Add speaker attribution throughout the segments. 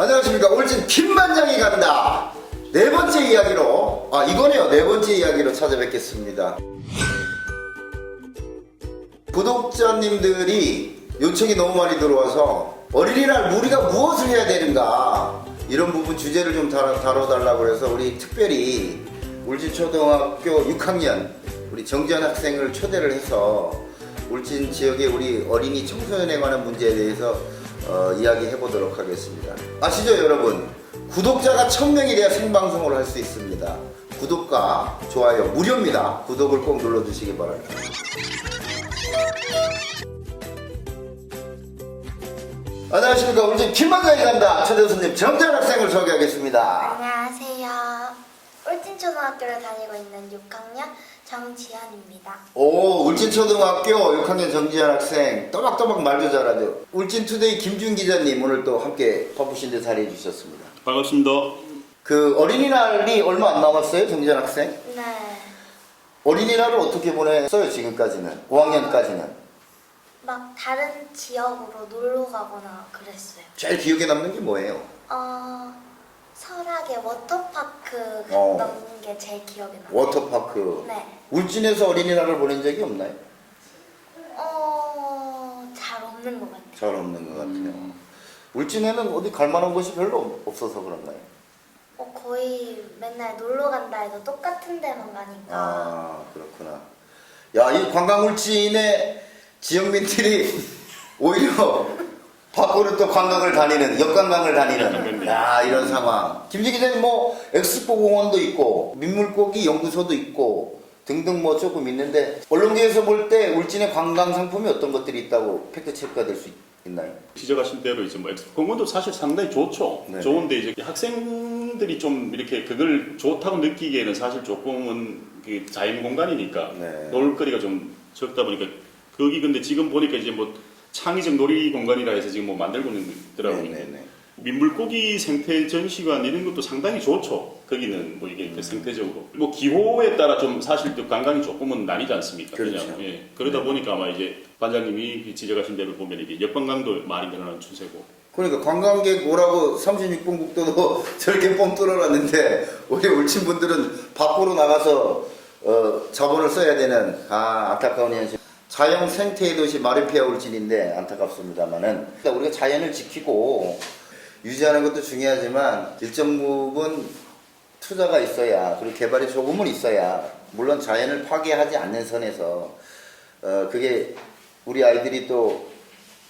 Speaker 1: 안녕하십니까. 울진 김반장이 간다. 네 번째 이야기로, 이거네요. 네 번째 이야기로 찾아뵙겠습니다. 구독자님들이 요청이 너무 많이 들어와서 어린이날 우리가 무엇을 해야 되는가, 이런 부분 주제를 좀 다뤄달라고 해서 우리 특별히 울진초등학교 6학년 우리 정지현 학생을 초대를 해서 울진 지역의 우리 어린이 청소년에 관한 문제에 대해서 이야기해 보도록 하겠습니다. 아시죠 여러분? 구독자가 1000명이 돼야 생방송을 할 수 있습니다. 구독과 좋아요 무료입니다. 구독을 꼭 눌러주시기 바랍니다. 안녕하십니까. 울진 김반장이 간다. 초대 손님 정지현 학생을 소개하겠습니다.
Speaker 2: 안녕하세요. 울진초등학교를 다니고 있는 6학년 정지현입니다.
Speaker 1: 오, 울진초등학교 6학년 정지현 학생 또박또박 말도 잘하죠. 울진투데이 김준 기자님 오늘 또 함께 바쁘신데 자리해 주셨습니다.
Speaker 3: 반갑습니다.
Speaker 1: 그 어린이날이 얼마 안 남았어요, 정지현 학생?
Speaker 2: 네.
Speaker 1: 어린이날을 어떻게 보냈어요, 지금까지는? 5학년까지는?
Speaker 2: 막 다른 지역으로 놀러 가거나 그랬어요.
Speaker 1: 제일 기억에 남는 게 뭐예요?
Speaker 2: 설악의 워터파크 갔던 게 제일 기억에 나요.
Speaker 1: 워터파크.
Speaker 2: 네.
Speaker 1: 울진에서 어린이날을 보낸 적이 없나요?
Speaker 2: 잘 없는 것 같아요.
Speaker 1: 잘 없는 것 같아요. 울진에는 어디 갈 만한 곳이 별로 없어서 그런가요?
Speaker 2: 거의 맨날 놀러 간다 해도 똑같은 데만 가니까.
Speaker 1: 그렇구나. 야, 이 관광 울진의 지역민들이 오히려 밖으로 또 관광을 다니는, 역관광을 다니는, 야, 이런 상황. 김지 기자님 뭐 엑스포 공원도 있고 민물고기 연구소도 있고 등등 뭐 조금 있는데, 언론계에서 볼 때 울진의 관광 상품이 어떤 것들이 있다고 팩트 체크가 될 수 있나요?
Speaker 3: 지적하신 대로 이제 뭐 엑스포 공원도 사실 상당히 좋죠.
Speaker 1: 네.
Speaker 3: 좋은데 이제 학생들이 좀 이렇게 그걸 좋다고 느끼기에는 사실 조금은 그 자연 공간이니까
Speaker 1: 네.
Speaker 3: 놀거리가 좀 적다 보니까, 거기 근데 지금 보니까 이제 뭐 창의적 놀이 공간이라 해서 지금 뭐 만들고 있더라고요.
Speaker 1: 네네네.
Speaker 3: 민물고기 생태 전시관 이런 것도 상당히 좋죠. 거기는 뭐 이게 생태적으로 뭐 기호에 따라 좀 사실 또 관광이 조금은 나뉘지 않습니까?
Speaker 1: 그렇죠.
Speaker 3: 그냥, 예. 그러다 보니까 아마 이제 반장님이 지적하신 대로 보면 이게 역관광도 많이 늘어나는 추세고.
Speaker 1: 그러니까 관광객 오라고 36번 국도도 저렇게 뻥 뚫어놨는데, 우리 울진 분들은 밖으로 나가서 자본을 써야 되는 안타까운 현실. 자연 생태의 도시 마르피아 울진인데 안타깝습니다만은, 우리가 자연을 지키고 유지하는 것도 중요하지만 일정 부분 투자가 있어야, 그리고 개발이 조금은 있어야, 물론 자연을 파괴하지 않는 선에서 그게 우리 아이들이 또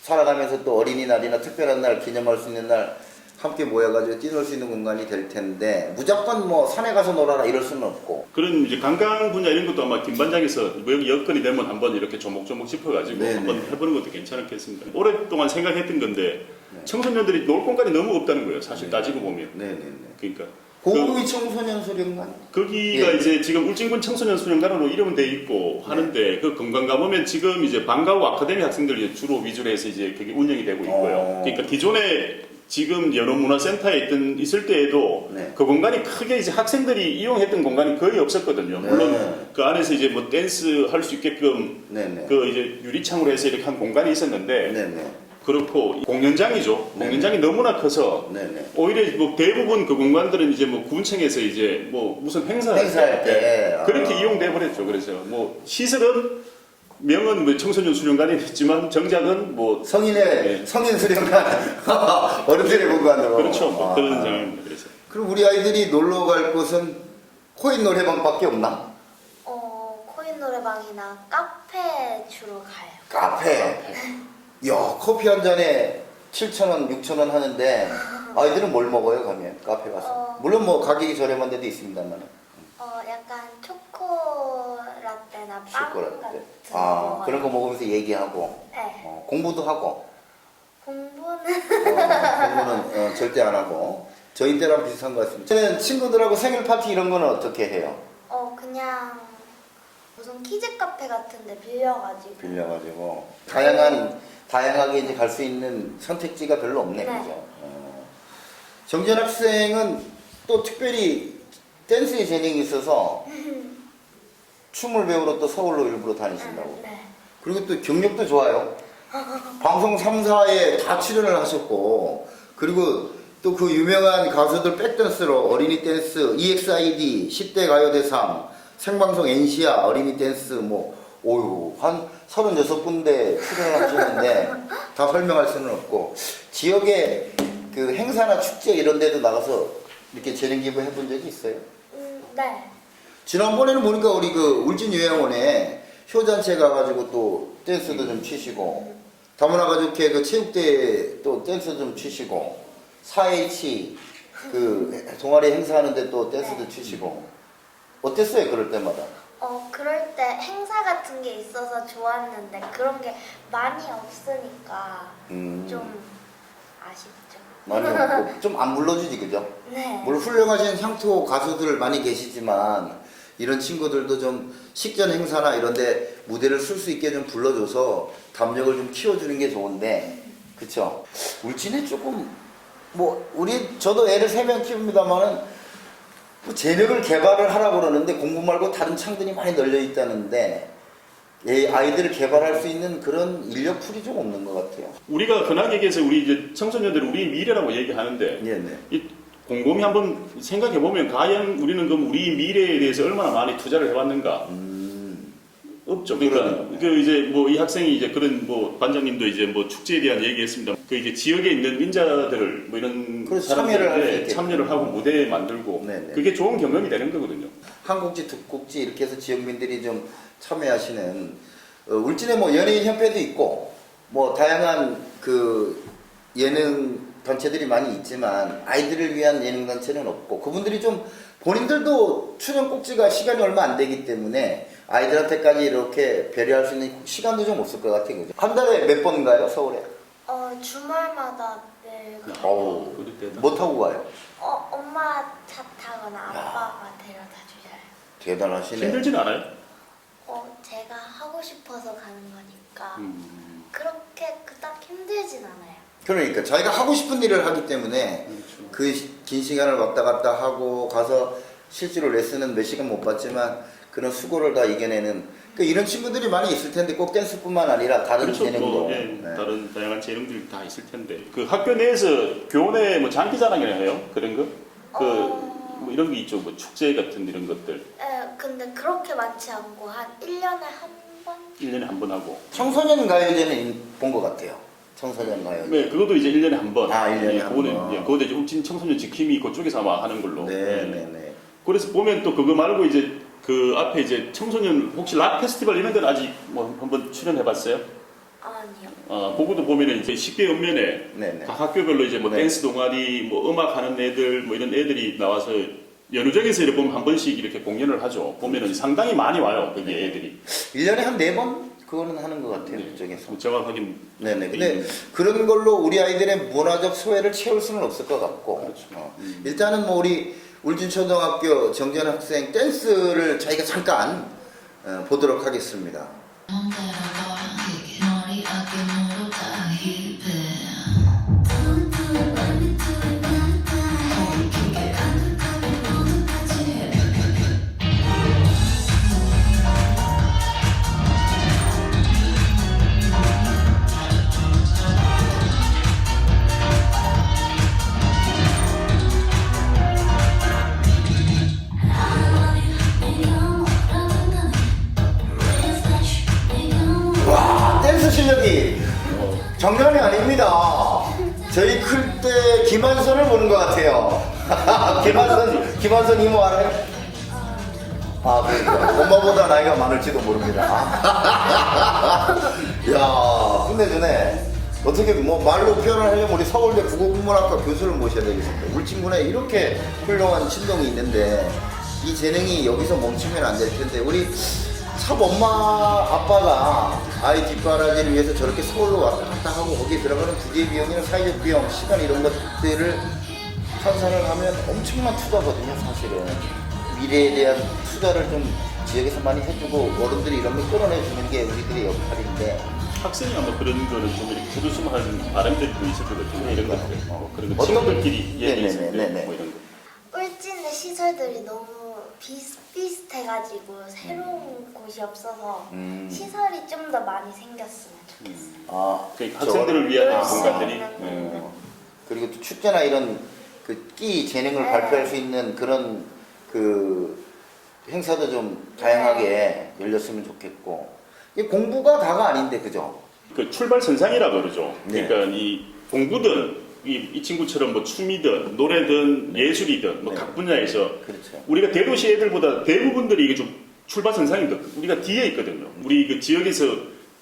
Speaker 1: 살아가면서 또 어린이날이나 특별한 날, 기념할 수 있는 날 함께 모여가지고 뛰놀 수 있는 공간이 될 텐데, 무조건 뭐 산에 가서 놀아라 이럴 수는 없고.
Speaker 3: 그런 이제 관광 분야 이런 것도 아마 김반장에서 뭐 여기 여건이 되면 한번 이렇게 조목조목 짚어가지고
Speaker 1: 네네.
Speaker 3: 한번 해보는 것도 괜찮겠습니다. 오랫동안 생각했던 건데
Speaker 1: 네.
Speaker 3: 청소년들이 놀 공간이 너무 없다는 거예요. 사실
Speaker 1: 네.
Speaker 3: 따지고 보면.
Speaker 1: 네네네.
Speaker 3: 그러니까
Speaker 1: 고우이 청소년 수련관?
Speaker 3: 거기가
Speaker 1: 예.
Speaker 3: 이제 지금 울진군 청소년 수련관으로 이름은 돼 있고 하는데, 그 건강 가보면 지금 이제 방과후 아카데미 학생들이 주로 위주로 해서 이제 그게 운영이 되고 있고요. 그러니까 기존에 지금 여론문화센터에 있을 때에도
Speaker 1: 네.
Speaker 3: 그 공간이 크게 이제 학생들이 이용했던 공간이 거의 없었거든요.
Speaker 1: 네.
Speaker 3: 물론 그 안에서 이제 뭐 댄스 할 수 있게끔
Speaker 1: 네네.
Speaker 3: 그 이제 유리창으로 해서 이렇게 한 공간이 있었는데,
Speaker 1: 네네.
Speaker 3: 그렇고 공연장이죠.
Speaker 1: 네.
Speaker 3: 공연장이 너무나 커서
Speaker 1: 네네.
Speaker 3: 오히려 뭐 대부분 그 공간들은 이제 뭐 군청에서 이제 뭐 무슨
Speaker 1: 행사할 때.
Speaker 3: 그렇게 이용돼 버렸죠. 그래서 뭐 시설은 명은 뭐 청소년 수련관이 있지만 정작은 뭐
Speaker 1: 성인의 성인 수련관, 어른들의 공간으로.
Speaker 3: 그렇죠. 뭐 그런 상황입니다. 그래서
Speaker 1: 그럼 우리 아이들이 놀러 갈 곳은 코인 노래방밖에 없나?
Speaker 2: 코인 노래방이나 카페 주로 가요.
Speaker 1: 카페. 야, 커피 한 잔에 7,000원, 6,000원 하는데 아이들은 뭘 먹어요, 가면 카페 가서? 물론 뭐 가격이 저렴한 데도 있습니다만.
Speaker 2: 약간 초코라떼나 빵
Speaker 1: 초코라떼.
Speaker 2: 같은 거 먹어요.
Speaker 1: 그런 거 먹으면서 얘기하고.
Speaker 2: 네.
Speaker 1: 공부도 하고.
Speaker 2: 공부는
Speaker 1: 공부는 절대 안 하고. 저희 때랑 비슷한 것 같습니다. 저는 친구들하고 생일 파티 이런 거는 어떻게 해요?
Speaker 2: 그냥 무슨 키즈 카페 같은데 빌려가지고
Speaker 1: 다양하게 이제 갈 수 있는 선택지가 별로 없네,
Speaker 2: 네.
Speaker 1: 그죠? 정지현 학생은 또 특별히 댄스에 재능이 있어서 춤을 배우러 또 서울로 일부러 다니신다고.
Speaker 2: 네.
Speaker 1: 그리고 또 경력도 좋아요. 방송 3사에 다 출연을 하셨고, 그리고 또 그 유명한 가수들 백댄스로 어린이 댄스, EXID, 10대 가요대상, 생방송 NC야 어린이 댄스 뭐 오유 한 36군데 출연하시는데 다 설명할 수는 없고 지역의 그 행사나 축제 이런 데도 나가서 이렇게 재능 기부 해본 적이 있어요?
Speaker 2: 네.
Speaker 1: 지난번에는 보니까 우리 그 울진요양원에 효잔치 가가지고 또 댄스도 좀 치시고 다문화 가족회 그 체육대회 또 댄스 좀 치시고 4H 그 동아리 행사하는데 또 댄스도 치시고 어땠어요 그럴 때마다?
Speaker 2: 그럴 때 행사 같은 게 있어서 좋았는데 그런 게 많이 없으니까 좀 아쉽죠.
Speaker 1: 많이 없고 좀 안 불러주지 그죠?
Speaker 2: 네.
Speaker 1: 물론 훌륭하신 향토 가수들 많이 계시지만 이런 친구들도 좀 식전 행사나 이런데 무대를 쓸 수 있게 좀 불러줘서 담력을 좀 키워주는 게 좋은데 그쵸? 울진에 조금 뭐 저도 애를 3명 키웁니다만은 뭐 재력을 개발을 하라고 그러는데 공부 말고 다른 창들이 많이 널려 있다는데 아이들을 개발할 수 있는 그런 인력풀이 좀 없는 것 같아요.
Speaker 3: 우리가 흔하게 얘기해서 우리 이제 청소년들 우리 미래라고 얘기하는데
Speaker 1: 네네.
Speaker 3: 이 곰곰이 한번 생각해 보면 과연 우리는 그럼 우리 미래에 대해서 얼마나 많이 투자를 해왔는가? 없죠. 그러니까 그 이제 뭐 이 학생이 이제 그런 뭐 관장님도 이제 뭐 축제에 대한 얘기했습니다. 그 이제 지역에 있는 인자들을 뭐 이런
Speaker 1: 참여를 할 수
Speaker 3: 사람들에
Speaker 1: 있게
Speaker 3: 참여를 하고 무대 만들고
Speaker 1: 네네.
Speaker 3: 그게 좋은 경험이 되는 거거든요.
Speaker 1: 한국지, 두국지 이렇게 해서 지역민들이 좀 참여하시는 울진에 뭐 연예인 협회도 있고 뭐 다양한 그 예능 단체들이 많이 있지만 아이들을 위한 예능 단체는 없고 그분들이 좀 본인들도 출연 꼭지가 시간이 얼마 안 되기 때문에 아이들한테까지 이렇게 배려할 수 있는 시간도 좀 없을 것 같아요. 그죠? 한 달에 몇 번인가요 서울에?
Speaker 2: 주말마다 매일
Speaker 1: 어우,
Speaker 3: 그럴
Speaker 1: 뭐 타고 가요?
Speaker 2: 엄마 차 타거나 아빠가 데려다 주셔요.
Speaker 1: 대단하시네.
Speaker 3: 힘들진 않아요?
Speaker 2: 제가 하고 싶어서 가는 거니까 그렇게 그닥 힘들진 않아요.
Speaker 1: 그러니까 자기가 하고 싶은 일을 하기 때문에 그 긴 시간을 왔다 갔다 하고 가서 실제로 레슨은 몇 시간 못 받지만 그런 수고를 다 이겨내는 이런 친구들이 많이 있을 텐데 꼭 댄스뿐만 아니라 다른
Speaker 3: 그렇죠.
Speaker 1: 재능도
Speaker 3: 뭐, 예, 다른 다양한 재능들이 다 있을 텐데 그 학교 내에서 교내 뭐 장기자랑이라 해요 그런 거? 뭐 이런 게 있죠. 뭐 축제 같은 이런 것들.
Speaker 2: 근데 그렇게 많지 않고 한 1년에 한 번?
Speaker 3: 1년에 한 번 하고.
Speaker 1: 청소년 가요제는 본 것 같아요. 청소년 가요제.
Speaker 3: 네, 그것도 이제 1년에 한 번.
Speaker 1: 1년에 한
Speaker 3: 그거는,
Speaker 1: 번.
Speaker 3: 그것도 이제 울진 청소년 지킴이 그쪽에서 아마 하는 걸로.
Speaker 1: 네네네.
Speaker 3: 그래서 보면 또 그거 말고 이제 그 앞에 이제 청소년 혹시 락 페스티벌 이런 데는 아직 뭐 한번 출연해봤어요?
Speaker 2: 아니요.
Speaker 3: 그것도 보면은 이제 10개 읍면에
Speaker 1: 네네.
Speaker 3: 각 학교별로 이제 뭐
Speaker 1: 네.
Speaker 3: 댄스 동아리, 뭐 음악 하는 애들, 뭐 이런 애들이 나와서 연휴정에서 이렇게 보면 한 번씩 이렇게 공연을 하죠. 보면은 상당히 많이 와요, 거기 애들이.
Speaker 1: 1년에 한 4번? 그거는 하는 것 같아요. 그쪽에서.
Speaker 3: 정확하긴.
Speaker 1: 네네. 근데 그런 걸로 우리 아이들의 문화적 소외를 채울 수는 없을 것 같고.
Speaker 3: 그렇죠.
Speaker 1: 일단은 뭐 우리 울진초등학교 정전 학생 댄스를 저희가 잠깐 보도록 하겠습니다. 와, 댄스 실력이 장난이 아닙니다. 저희 클 때 김한선을 보는 것 같아요. 김한선 이모 알아요? 그러니까 엄마보다 나이가 많을지도 모릅니다. 야, 끝내주네. 어떻게 뭐 말로 표현을 하려면 우리 서울대 국어국문학과 교수를 모셔야 되겠습니다. 울진군에 이렇게 훌륭한 신동이 있는데 이 재능이 여기서 멈추면 안 될 텐데 우리 참 엄마 아빠가 아이 뒷바라지를 위해서 저렇게 서울로 왔다 갔다 하고 거기에 들어가는 부재 비용이나 사회적 비용, 시간 이런 것들을 환산을 하면 엄청난 투자거든요. 사실은 미래에 대한 투자를 좀 지역에서 많이 해주고 어른들이 이런 걸 끌어내주는 게 우리들의 역할인데
Speaker 3: 학생이 아마 그런 거는 좀 이렇게 부르스름한 바람들도 있을 거거든요. 이런 것들. 그런 거
Speaker 1: 어떤
Speaker 3: 친구들끼리 얘기 있을 때
Speaker 1: 네네네네.
Speaker 3: 뭐 이런 거.
Speaker 2: 울진의 시설들이 너무 비슷비슷해가지고 새로운 곳이 없어서 시설이 좀 더 많이 생겼으면 좋겠어요.
Speaker 3: 그러니까 학생들을 위한
Speaker 1: 아,
Speaker 3: 공간들이.
Speaker 1: 그리고 또 축제나 이런 그 끼 재능을
Speaker 2: 네.
Speaker 1: 발표할 수 있는 그런 그 행사도 좀 다양하게 열렸으면 좋겠고 이게 공부가 다가 아닌데 그죠?
Speaker 3: 그 출발 선상이라 그러죠.
Speaker 1: 네.
Speaker 3: 그러니까 이 공부든 이 친구처럼 뭐 춤이든 노래든 예술이든 뭐
Speaker 1: 네.
Speaker 3: 각 분야에서
Speaker 1: 그렇죠.
Speaker 3: 우리가 대도시 애들보다 대부분들이 이게 좀 출발 선상입니다. 우리가 뒤에 있거든요. 우리 그 지역에서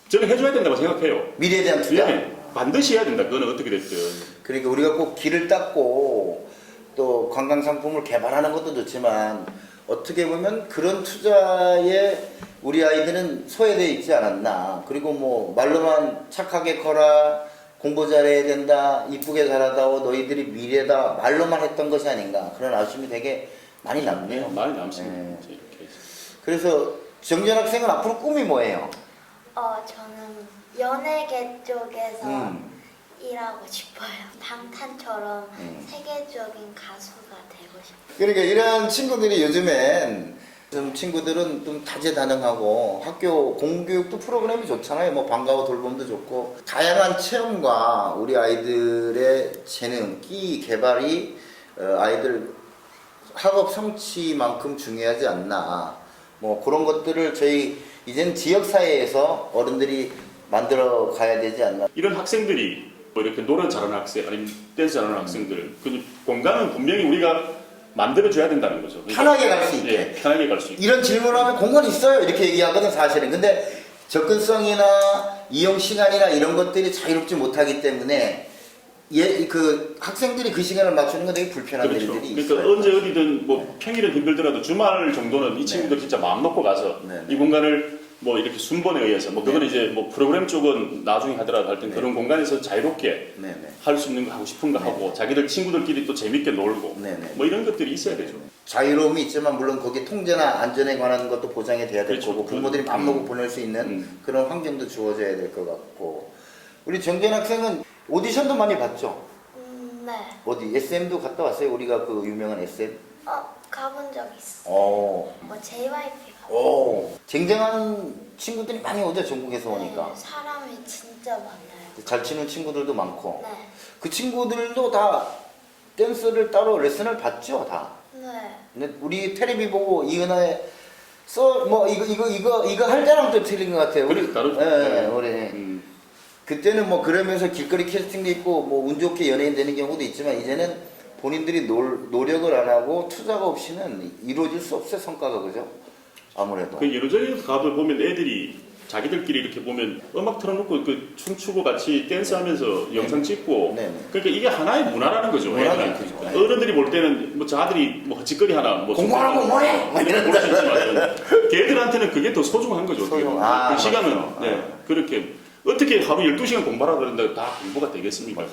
Speaker 3: 저는 해줘야 된다고 생각해요.
Speaker 1: 미래에 대한 투자.
Speaker 3: 네, 반드시 해야 된다. 그거는 어떻게 됐든.
Speaker 1: 그러니까 우리가 꼭 길을 닦고 또 관광 상품을 개발하는 것도 좋지만 어떻게 보면 그런 투자에 우리 아이들은 소외되어 있지 않았나. 그리고 뭐 말로만 착하게 커라, 공부 잘해야 된다, 이쁘게 자라다오, 너희들이 미래다 말로만 했던 것이 아닌가. 그런 아쉬움이 되게 많이 남네요.
Speaker 3: 많이 남습니다.
Speaker 1: 네.
Speaker 3: 이제 이렇게.
Speaker 1: 그래서 정전 학생은 앞으로 꿈이 뭐예요?
Speaker 2: 저는 연예계 쪽에서
Speaker 1: 음.
Speaker 2: 일하고 싶어요. 방탄처럼 세계적인 가수가 되고 싶어요.
Speaker 1: 그러니까 이런 친구들이 요즘엔 좀 친구들은 좀 다재다능하고 학교 공교육도 프로그램이 좋잖아요. 뭐 방과후 돌봄도 좋고 다양한 체험과 우리 아이들의 재능, 끼 개발이 아이들 학업 성취만큼 중요하지 않나. 뭐 그런 것들을 저희 이제는 지역 사회에서 어른들이 만들어 가야 되지 않나.
Speaker 3: 이런 학생들이 뭐 이렇게 노래 잘하는 학생 아니면 댄스 잘하는 학생들 그 공간은 분명히 우리가 만들어줘야 된다는 거죠. 그러니까,
Speaker 1: 편하게 갈 수 있게.
Speaker 3: 예, 편하게 갈 수 있게.
Speaker 1: 이런 질문하면 공간 있어요 이렇게 얘기하거든 사실은. 근데 접근성이나 이용 시간이나 이런 것들이 자유롭지 못하기 때문에 그 학생들이 그 시간을 맞추는 건 되게 불편한
Speaker 3: 그렇죠.
Speaker 1: 일들이
Speaker 3: 그러니까
Speaker 1: 있어요.
Speaker 3: 언제 어디든 뭐 평일은 힘들더라도 주말 정도는 이 친구들 진짜 마음 놓고 가서
Speaker 1: 네.
Speaker 3: 이 공간을 뭐 이렇게 순번에 의해서 뭐 그거는 이제 뭐 프로그램 쪽은 나중에 하더라도 하여튼 그런 공간에서 자유롭게
Speaker 1: 네네.
Speaker 3: 할 수 있는 거 하고 싶은 거 하고 자기들 친구들끼리 또 재밌게 놀고
Speaker 1: 네네.
Speaker 3: 뭐 이런 것들이 있어야 되죠.
Speaker 1: 자유로움이 있지만 물론 거기에 통제나 안전에 관한 것도 보장이 돼야 될
Speaker 3: 그렇죠.
Speaker 1: 거고 부모들이 마음 놓고 보낼 수 있는 그런 환경도 주어져야 될 것 같고 우리 정전 학생은 오디션도 많이 봤죠?
Speaker 2: 네.
Speaker 1: 어디 SM도 갔다 왔어요? 우리가 그 유명한 SM?
Speaker 2: 가본 적 있어.
Speaker 1: 어.
Speaker 2: 뭐 JYP 가본.
Speaker 1: 오. 쟁쟁한 친구들이 많이 오죠 전국에서 오니까.
Speaker 2: 네, 사람이 진짜 많아요.
Speaker 1: 잘 치는 친구들도 많고
Speaker 2: 네.
Speaker 1: 그 친구들도 다 댄스를 따로 레슨을 받죠 다.
Speaker 2: 네.
Speaker 1: 근데 우리 텔레비 보고 이은하의 뭐 이거 할 때랑 또 틀린 것 같아요.
Speaker 3: 그래, 다르죠.
Speaker 1: 예,
Speaker 3: 네.
Speaker 1: 올해 그때는 뭐 그러면서 길거리 캐스팅도 있고 뭐 운 좋게 연예인 되는 경우도 있지만 이제는 본인들이 노력을 안 하고 투자가 없이는 이루어질 수 없어요 성과가 그죠? 아무래도.
Speaker 3: 그 여러 저기 가도 보면 애들이 자기들끼리 이렇게 보면 음악 틀어놓고 그 춤추고 같이 댄스하면서 영상 찍고
Speaker 1: 네네.
Speaker 3: 그러니까 이게 하나의 문화라는 거죠.
Speaker 1: 문화죠,
Speaker 3: 애들한테.
Speaker 1: 그죠.
Speaker 3: 어른들이 볼 때는 뭐 저 아들이 뭐 헛짓거리 하나 뭐
Speaker 1: 공부하고 뭐해? 뭐 이런
Speaker 3: 모를 수 있지만 걔들한테는 그게 더 소중한 거죠. 어떻게 보면.
Speaker 1: 아,
Speaker 3: 그 시간은
Speaker 1: 맞죠.
Speaker 3: 네, 그렇게 어떻게 하루 12시간 공부하라 그러는데 다 공부가 되겠습니까?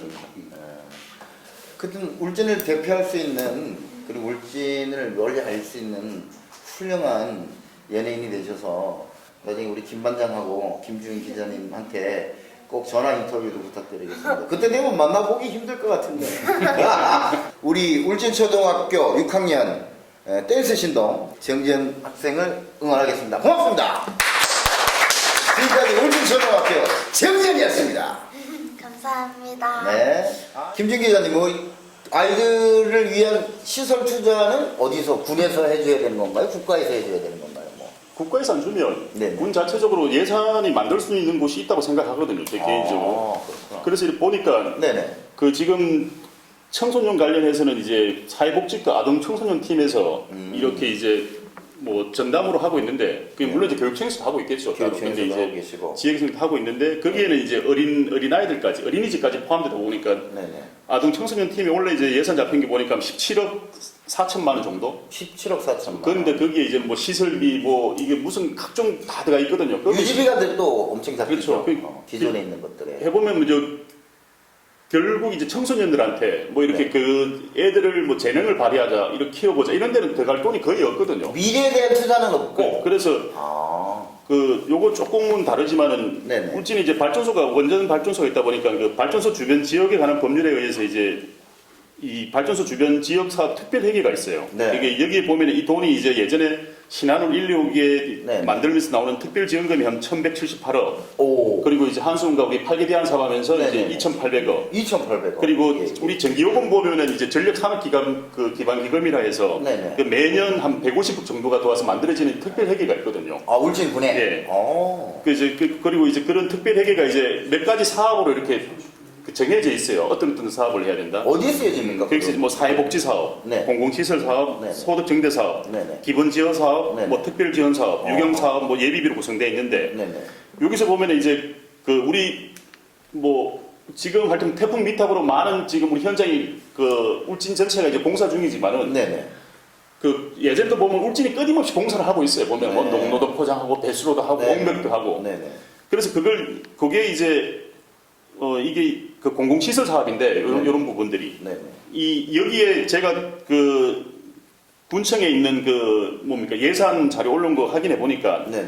Speaker 1: 그든 울진을 대표할 수 있는 그리고 울진을 널리 알 수 있는 훌륭한 연예인이 되셔서 나중에 우리 김 반장하고 김중희 기자님한테 꼭 전화 인터뷰도 부탁드리겠습니다. 그때 되면 만나보기 힘들 것 같은데. 우리 울진초등학교 6학년 댄스 신동 정지현 학생을 응원하겠습니다. 고맙습니다. 지금까지 울진초등학교 정지현이었습니다.
Speaker 2: 감사합니다.
Speaker 1: 네. 김준기 기자님, 뭐 아이들을 위한 시설 투자는 어디서 군에서 해줘야 되는 건가요? 국가에서 해줘야 되는 건가요? 뭐.
Speaker 3: 국가에서 안 주면
Speaker 1: 네네.
Speaker 3: 군 자체적으로 예산이 만들 수 있는 곳이 있다고 생각하거든요. 제 개인적으로.
Speaker 1: 그렇구나.
Speaker 3: 그래서 이렇게 보니까
Speaker 1: 네네.
Speaker 3: 그 지금 청소년 관련해서는 이제 사회복지과 아동 청소년 팀에서 이렇게 이제 뭐 전담으로 하고 있는데 그게 물론 이제 교육청에서도 하고 있겠죠.
Speaker 1: 교육청에서도
Speaker 3: 근데
Speaker 1: 하고
Speaker 3: 이제
Speaker 1: 계시고.
Speaker 3: 지역에서도 하고 있는데 거기에는 이제 어린 아이들까지 어린이집까지 포함되다 보니까
Speaker 1: 네네.
Speaker 3: 아동 청소년 팀이 원래 이제 예산 잡힌 게 보니까 17억 4천만 원 정도.
Speaker 1: 17억 4천만 원.
Speaker 3: 그런데 거기에 이제 뭐 시설비 뭐 이게 무슨 각종 다 들어가 있거든요. 거기
Speaker 1: 유지비가 또 엄청 잡히죠.
Speaker 3: 그렇죠.
Speaker 1: 기존에 있는 것들에.
Speaker 3: 해보면 뭐 결국 이제 청소년들한테 뭐 이렇게 그 애들을 뭐 재능을 발휘하자 이렇게 키워보자 이런 데는 들어갈 돈이 거의 없거든요.
Speaker 1: 미래에 대한 투자는 없고.
Speaker 3: 그래서
Speaker 1: 아.
Speaker 3: 그 요거 조금은 다르지만은
Speaker 1: 네네.
Speaker 3: 울진이 이제 발전소가 원전 발전소가 있다 보니까 그 발전소 주변 지역에 관한 법률에 의해서 이제 이 발전소 주변 지역 사업 특별 회계가 있어요.
Speaker 1: 네.
Speaker 3: 이게 여기에 보면 이 돈이 이제 예전에 신한울 1호기에
Speaker 1: 네.
Speaker 3: 만들면서 나오는 특별지원금이 한 1,178억.
Speaker 1: 오.
Speaker 3: 그리고 이제 한수원가 우리 8개 대안 사업하면서
Speaker 1: 네,
Speaker 3: 이제
Speaker 1: 네.
Speaker 3: 2,800억.
Speaker 1: 2,800원.
Speaker 3: 그리고
Speaker 1: 예.
Speaker 3: 우리 전기요금 보면은 이제 전력산업기관 기반 기금이라 해서
Speaker 1: 네네.
Speaker 3: 그 매년 한 150억 정도가 들어와서 만들어지는 특별 회계가 있거든요.
Speaker 1: 아, 울진군에?
Speaker 3: 예.
Speaker 1: 어.
Speaker 3: 그리고 이제 그런 특별 회계가 이제 몇 가지 사업으로 이렇게 정해져 있어요. 어떤 사업을 해야 된다.
Speaker 1: 어디에 쓰여집니까?
Speaker 3: 거기서 뭐 사회복지 사업,
Speaker 1: 네.
Speaker 3: 공공시설 사업,
Speaker 1: 네네.
Speaker 3: 소득증대 사업,
Speaker 1: 네네.
Speaker 3: 기본지원 사업,
Speaker 1: 네네.
Speaker 3: 뭐 특별지원 사업,
Speaker 1: 어.
Speaker 3: 유경 사업, 뭐 예비비로 구성되어 있는데
Speaker 1: 네네.
Speaker 3: 여기서 보면 이제 그 우리 뭐 지금 하여튼 태풍 미탁으로 많은 지금 우리 현장이 그 울진 전체가 이제 공사 중이지만은
Speaker 1: 네네.
Speaker 3: 그 예전도 보면 울진이 끊임없이 공사를 하고 있어요. 보면 뭐
Speaker 1: 네.
Speaker 3: 농로도 포장하고 배수로도 하고
Speaker 1: 네.
Speaker 3: 옹벽도 하고.
Speaker 1: 네네.
Speaker 3: 그래서 그게 이제 이게 그 공공시설 사업인데 이런 부분들이
Speaker 1: 네네.
Speaker 3: 이 여기에 제가 그 군청에 있는 그 뭡니까 예산 자료 올린 거 확인해 보니까
Speaker 1: 네네.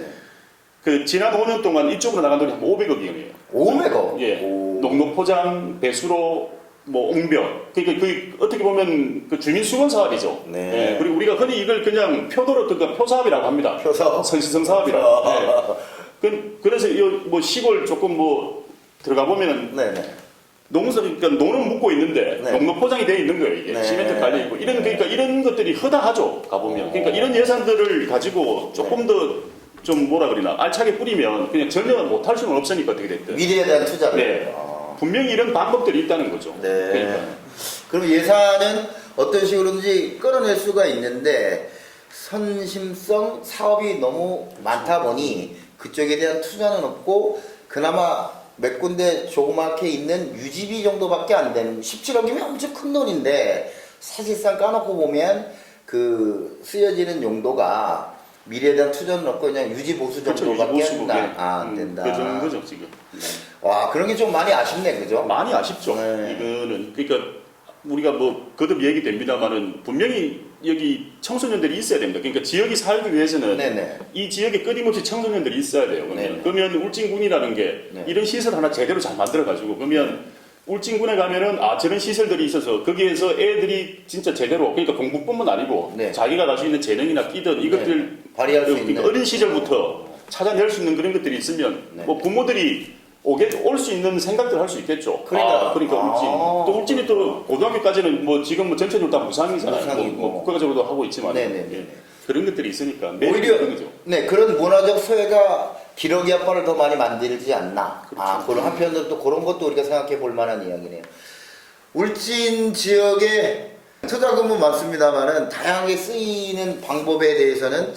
Speaker 3: 그 지난 5년 동안 이쪽으로 나간 돈이 한 500억이에요.
Speaker 1: 500억?
Speaker 3: 예.
Speaker 1: 오.
Speaker 3: 농로 포장, 배수로, 뭐 옹벽. 그러니까 그 어떻게 보면 그 주민 수건 사업이죠.
Speaker 1: 네.
Speaker 3: 예. 그리고 우리가 흔히 이걸 그냥 표도로 그러니까 표사업이라고 합니다.
Speaker 1: 표사업.
Speaker 3: 성시성 사업이라고. 예. 그래서 이 뭐 시골 조금 뭐 들어가 보면은
Speaker 1: 네네.
Speaker 3: 그러니까 농은 묻고 있는데
Speaker 1: 네.
Speaker 3: 농로 포장이 되어 있는 거예요. 이게
Speaker 1: 네.
Speaker 3: 시멘트 깔려 있고 이런 그러니까 이런 것들이 허다하죠. 가보면 그러니까 이런 예산들을 가지고 조금 더 좀 뭐라 그러나 알차게 뿌리면 그냥 전혀 못할 수는 없으니까 어떻게 됐든
Speaker 1: 미래에 대한 투자를.
Speaker 3: 네.
Speaker 1: 아.
Speaker 3: 분명히 이런 방법들이 있다는 거죠.
Speaker 1: 네.
Speaker 3: 그러니까.
Speaker 1: 그럼 예산은 어떤 식으로든지 끌어낼 수가 있는데 선심성 사업이 너무 많다 보니 그쪽에 대한 투자는 없고 그나마 몇 군데 조그맣게 있는 유지비 정도밖에 안 되는 17억이면 엄청 큰 돈인데 사실상 까놓고 보면 그 쓰여지는 용도가 미래에 대한 투자는 없고 그냥 유지 보수 정도밖에
Speaker 3: 그렇죠.
Speaker 1: 안 된다.
Speaker 3: 그 정도죠 지금.
Speaker 1: 와, 그런 게 좀 많이 아쉽네, 그죠?
Speaker 3: 많이 아쉽죠.
Speaker 1: 네.
Speaker 3: 이거는 그러니까 우리가 뭐 거듭 얘기됩니다만은 분명히 여기 청소년들이 있어야 됩니다. 그러니까 지역이 살기 위해서는
Speaker 1: 네네.
Speaker 3: 이 지역에 끊임없이 청소년들이 있어야 돼요.
Speaker 1: 네네.
Speaker 3: 그러면 울진군이라는 게
Speaker 1: 네.
Speaker 3: 이런 시설 하나 제대로 잘 만들어가지고 그러면 울진군에 가면은 저런 시설들이 있어서 거기에서 애들이 진짜 제대로 그러니까 공부뿐만 아니고
Speaker 1: 네.
Speaker 3: 자기가 가지고 있는 재능이나 끼든 이것들
Speaker 1: 발휘할 수
Speaker 3: 그러니까
Speaker 1: 있는.
Speaker 3: 어린 시절부터 찾아낼 수 있는 그런 것들이 있으면
Speaker 1: 네.
Speaker 3: 뭐 부모들이 올 수 있는 생각들 할 수 있겠죠.
Speaker 1: 그러니까.
Speaker 3: 그러니까 울진.
Speaker 1: 아.
Speaker 3: 또 울진이 또 고등학교까지는 뭐 지금 뭐 전체적으로 다 무상이잖아요.
Speaker 1: 무상이고.
Speaker 3: 뭐 국가적으로도 하고 있지만
Speaker 1: 네네네.
Speaker 3: 예. 그런 것들이 있으니까 매일
Speaker 1: 오히려
Speaker 3: 그런 거죠.
Speaker 1: 네, 그런 문화적 소외가 기러기 아빠를 더 많이 만들지 않나.
Speaker 3: 그렇죠.
Speaker 1: 아, 그런 한편으로 또 그런 것도 우리가 생각해 볼 만한 이야기네요. 울진 지역에 투자금은 많습니다만은 다양하게 쓰이는 방법에 대해서는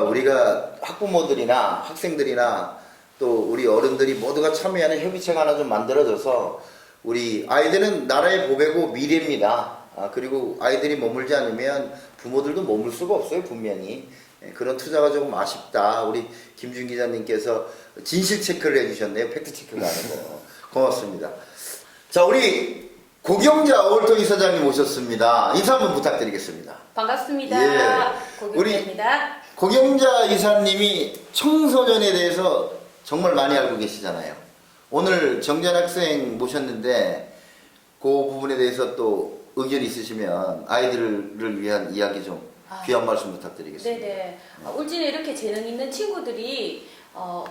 Speaker 1: 우리가 학부모들이나 학생들이나 또 우리 어른들이 모두가 참여하는 협의체가 하나 좀 만들어져서 우리 아이들은 나라의 보배고 미래입니다. 그리고 아이들이 머물지 않으면 부모들도 머물 수가 없어요, 분명히. 그런 투자가 조금 아쉽다. 우리 김준 기자님께서 진실 체크를 해주셨네요. 팩트 체크가 아니고. 고맙습니다. 자, 우리 고경자 어울토 이사장님 오셨습니다. 인사 한번 부탁드리겠습니다.
Speaker 4: 반갑습니다.
Speaker 1: 예.
Speaker 4: 고경자입니다.
Speaker 1: 고경자 이사님이 청소년에 대해서 정말 많이 알고 계시잖아요. 오늘 정전 학생 모셨는데 그 부분에 대해서 또 의견 있으시면 아이들을 위한 이야기 좀 귀한 말씀 부탁드리겠습니다.
Speaker 4: 네네. 울진에 이렇게 재능 있는 친구들이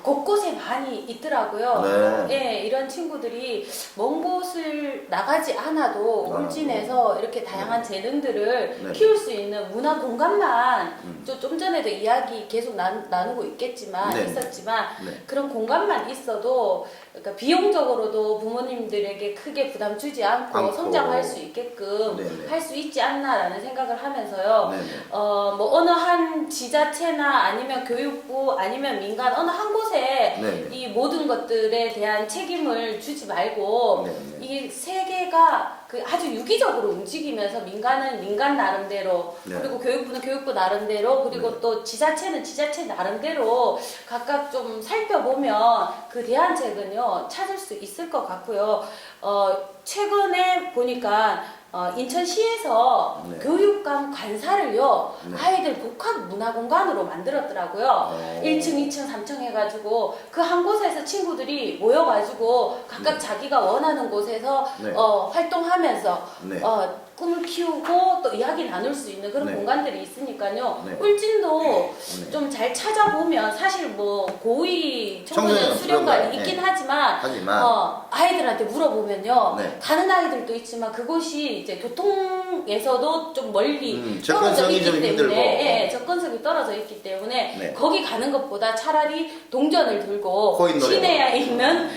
Speaker 4: 곳곳에 많이 있더라고요.
Speaker 1: 네.
Speaker 4: 예, 이런 친구들이 먼 곳을 나가지 않아도 울진에서 이렇게 다양한 재능들을
Speaker 1: 네.
Speaker 4: 키울 수 있는 문화 공간만 좀 전에도 이야기 계속 나누고 있겠지만
Speaker 1: 네.
Speaker 4: 있었지만
Speaker 1: 네.
Speaker 4: 그런 공간만 있어도 그러니까 비용적으로도 부모님들에게 크게 부담 주지 않고 성장할 수 있게끔
Speaker 1: 네네.
Speaker 4: 할 수 있지 않나라는 생각을 하면서요.
Speaker 1: 네네.
Speaker 4: 뭐 어느 한 지자체나 아니면 교육부 아니면 민간 어느 한 곳에
Speaker 1: 네네.
Speaker 4: 이 모든 것들에 대한 책임을 주지 말고
Speaker 1: 네네.
Speaker 4: 이 세계가 그 아주 유기적으로 움직이면서 민간은 민간 나름대로
Speaker 1: 네.
Speaker 4: 그리고 교육부는 교육부 나름대로 그리고
Speaker 1: 네.
Speaker 4: 또 지자체는 지자체 나름대로 각각 좀 살펴보면 그 대안책은요 찾을 수 있을 것 같고요. 최근에 보니까 인천시에서
Speaker 1: 네.
Speaker 4: 교육감 관사를요
Speaker 1: 네.
Speaker 4: 아이들 복합 문화공간으로 만들었더라고요. 1층, 2층, 3층 해가지고 그 한 곳에서 친구들이 모여가지고 각각
Speaker 1: 네.
Speaker 4: 자기가 원하는 곳에서
Speaker 1: 네.
Speaker 4: 활동하면서
Speaker 1: 네.
Speaker 4: 꿈을 키우고 또 이야기 나눌 수 있는 그런
Speaker 1: 네.
Speaker 4: 공간들이 있으니까요.
Speaker 1: 네.
Speaker 4: 울진도
Speaker 1: 네.
Speaker 4: 좀 잘 찾아보면 사실 뭐 고위 청소년
Speaker 1: 청소년
Speaker 4: 수련관이
Speaker 1: 수련관,
Speaker 4: 있긴
Speaker 1: 네.
Speaker 4: 하지만
Speaker 1: 하지만
Speaker 4: 아이들한테 물어보면요
Speaker 1: 네.
Speaker 4: 가는 아이들도 있지만 그곳이 이제 교통에서도 좀 멀리 떨어져
Speaker 1: 접근성이
Speaker 4: 있기
Speaker 1: 좀
Speaker 4: 때문에
Speaker 1: 힘들고.
Speaker 4: 예, 접근성이 떨어져 있기 때문에
Speaker 1: 네.
Speaker 4: 거기 가는 것보다 차라리 동전을 들고
Speaker 1: 코인 노래방.
Speaker 4: 시내에 있는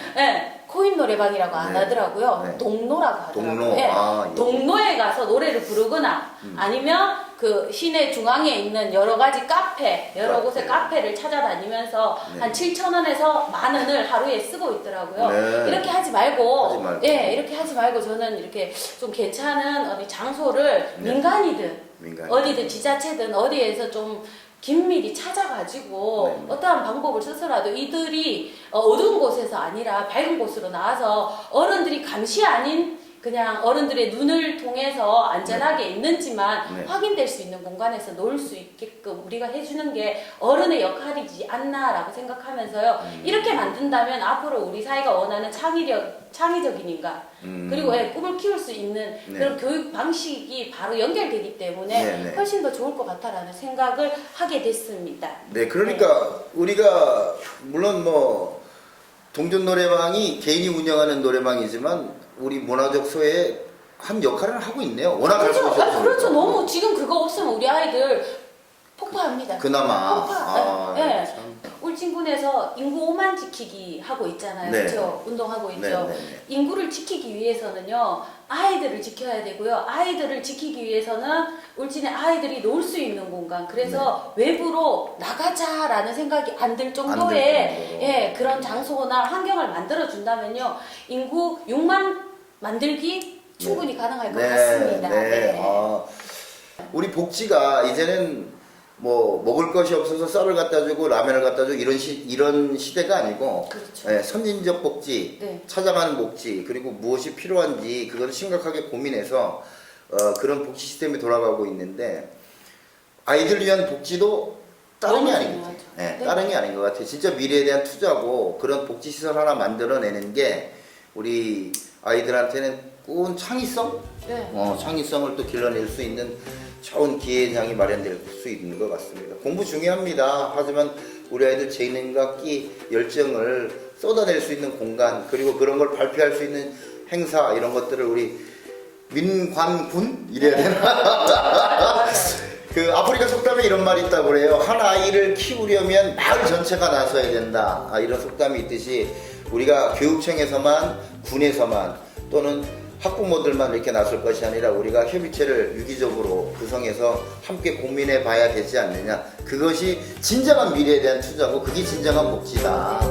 Speaker 4: 코인 노래방이라고 안
Speaker 1: 네. 하더라고요.
Speaker 4: 하더라고요. 동로라고 하더라고요.
Speaker 1: 동로.
Speaker 4: 예.
Speaker 1: 아, 예.
Speaker 4: 동로에 가서 노래를 부르거나 아니면 그 시내 중앙에 있는 여러 가지 카페, 여러
Speaker 1: 카페.
Speaker 4: 곳의 카페를 찾아다니면서
Speaker 1: 네.
Speaker 4: 한 7,000원에서 10,000원을 하루에 쓰고 있더라고요.
Speaker 1: 네.
Speaker 4: 이렇게 하지 말고,
Speaker 1: 하지 말고.
Speaker 4: 예, 이렇게 하지 말고 저는 이렇게 좀 괜찮은 어디 장소를
Speaker 1: 네.
Speaker 4: 민간이든 어디든 지자체든 어디에서 좀 긴밀히 찾아가지고
Speaker 1: 네.
Speaker 4: 어떠한 방법을 써서라도 이들이 어두운 곳에서 아니라 밝은 곳으로 나와서 어른들이 감시 아닌 그냥 어른들의 눈을 통해서 안전하게 있는지만
Speaker 1: 네.
Speaker 4: 확인될 수 있는 공간에서 놀 수 있게끔 우리가 해주는 게 어른의 역할이지 않나라고 생각하면서요. 이렇게 만든다면 앞으로 우리 사회가 원하는 창의적인 인간 그리고 꿈을 키울 수 있는
Speaker 1: 네.
Speaker 4: 그런 교육 방식이 바로 연결되기 때문에
Speaker 1: 네, 네.
Speaker 4: 훨씬 더 좋을 것 같다라는 생각을 하게 됐습니다.
Speaker 1: 네, 그러니까 우리가 물론 뭐 동전 노래방이 개인이 운영하는 노래방이지만 우리 문화적 소외에 한 역할을 하고 있네요. 워낙 할 수
Speaker 4: 그렇죠.
Speaker 1: 없어서.
Speaker 4: 그렇죠. 너무 지금 그거 없으면 우리 아이들 폭파합니다.
Speaker 1: 그나마.
Speaker 4: 폭파. 네.
Speaker 1: 참.
Speaker 4: 울진군에서 인구 5만 지키기 하고 있잖아요.
Speaker 1: 네.
Speaker 4: 그렇죠? 운동하고 있죠.
Speaker 1: 네, 네, 네.
Speaker 4: 인구를 지키기 위해서는요. 아이들을 지켜야 되고요. 아이들을 지키기 위해서는 울진의 아이들이 놀 수 있는 공간. 그래서 외부로 나가자라는 생각이 안 들 정도의
Speaker 1: 정도로.
Speaker 4: 예, 그런 장소나 환경을 만들어 준다면요. 인구 6만 만들기 충분히 가능할 것 같습니다.
Speaker 1: 네. 아, 우리 복지가 이제는 뭐 먹을 것이 없어서 쌀을 갖다 주고 라면을 갖다 주고 이런 시대가 아니고
Speaker 4: 그렇죠.
Speaker 1: 예, 선진적 복지,
Speaker 4: 네.
Speaker 1: 찾아가는 복지 그리고 무엇이 필요한지 그걸 심각하게 고민해서 그런 복지 시스템이 돌아가고 있는데 아이들 위한 복지도 다름이
Speaker 4: 너무
Speaker 1: 아닌 것
Speaker 4: 중요하죠.
Speaker 1: 같아요. 예,
Speaker 4: 네.
Speaker 1: 다름이 아닌 것 같아요. 진짜 미래에 대한 투자고 그런 복지 시설 하나 만들어내는 게 우리 아이들한테는 꾸은 창의성,
Speaker 4: 네.
Speaker 1: 창의성을 또 길러낼 수 있는 좋은 기회장이 마련될 수 있는 것 같습니다. 공부 중요합니다. 하지만 우리 아이들 재능과 끼, 열정을 쏟아낼 수 있는 공간, 그리고 그런 걸 발표할 수 있는 행사 이런 것들을 우리 민관군 이래야 되나? 그 아프리카 속담에 이런 말이 있다고 그래요. 한 아이를 키우려면 마을 전체가 나서야 된다. 이런 속담이 있듯이 우리가 교육청에서만, 군에서만 또는 학부모들만 이렇게 나설 것이 아니라 우리가 협의체를 유기적으로 구성해서 함께 고민해 봐야 되지 않느냐. 그것이 진정한 미래에 대한 투자고 그게 진정한 복지다.